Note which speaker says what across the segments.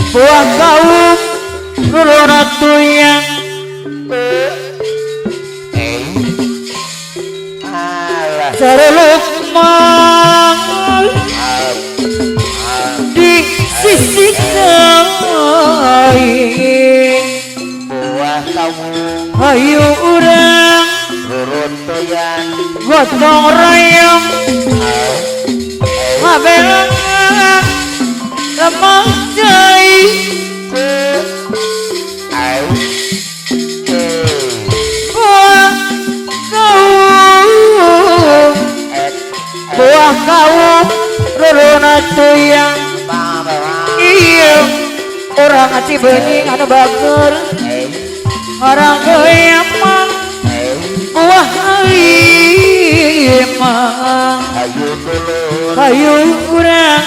Speaker 1: buah kaum lulu ratu yang sereluk mal di sisi lain
Speaker 2: buah kamu
Speaker 1: ayo urang
Speaker 2: reruntuyan
Speaker 1: gotong royong ngabelang lemah jai buah kaum ruruna tuyang iya orang hati bening anu bager orang goyang buah imang kayu urang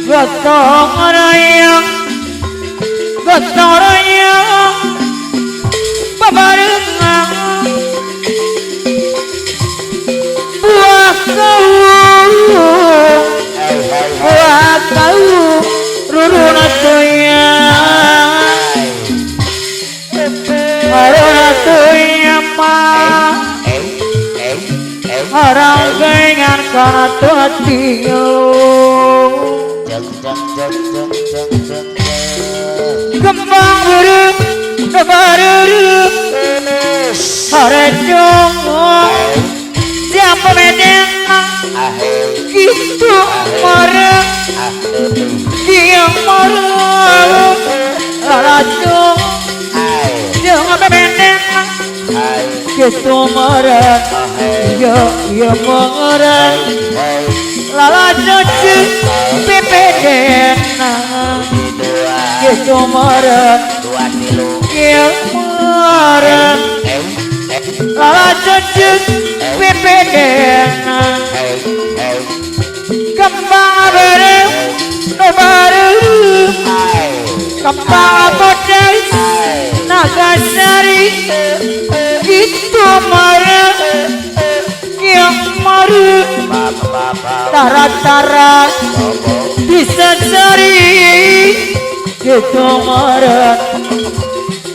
Speaker 1: gotong royong babarengang buah kaum ruruna tuyang ruruna tuyang mah orang gengan kana tuatiyo kembang burung kebarurung harejong siapa medeng gitu marah dia marah laracung jangan medeng gitu marah ya marah laracung pepedeng gitu marah ya marah laracung pepedeng kembang bareng kembang bodai Nagasari itu marah yang marah tara-tara bisa cari itu marah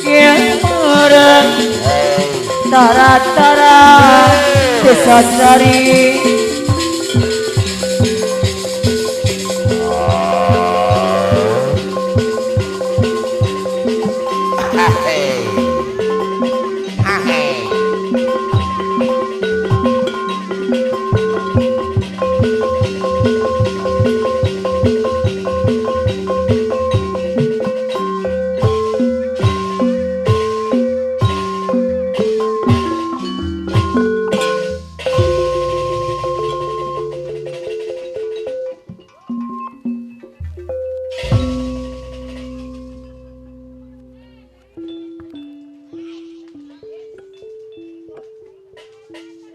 Speaker 1: yang marah tara-tara bisa cari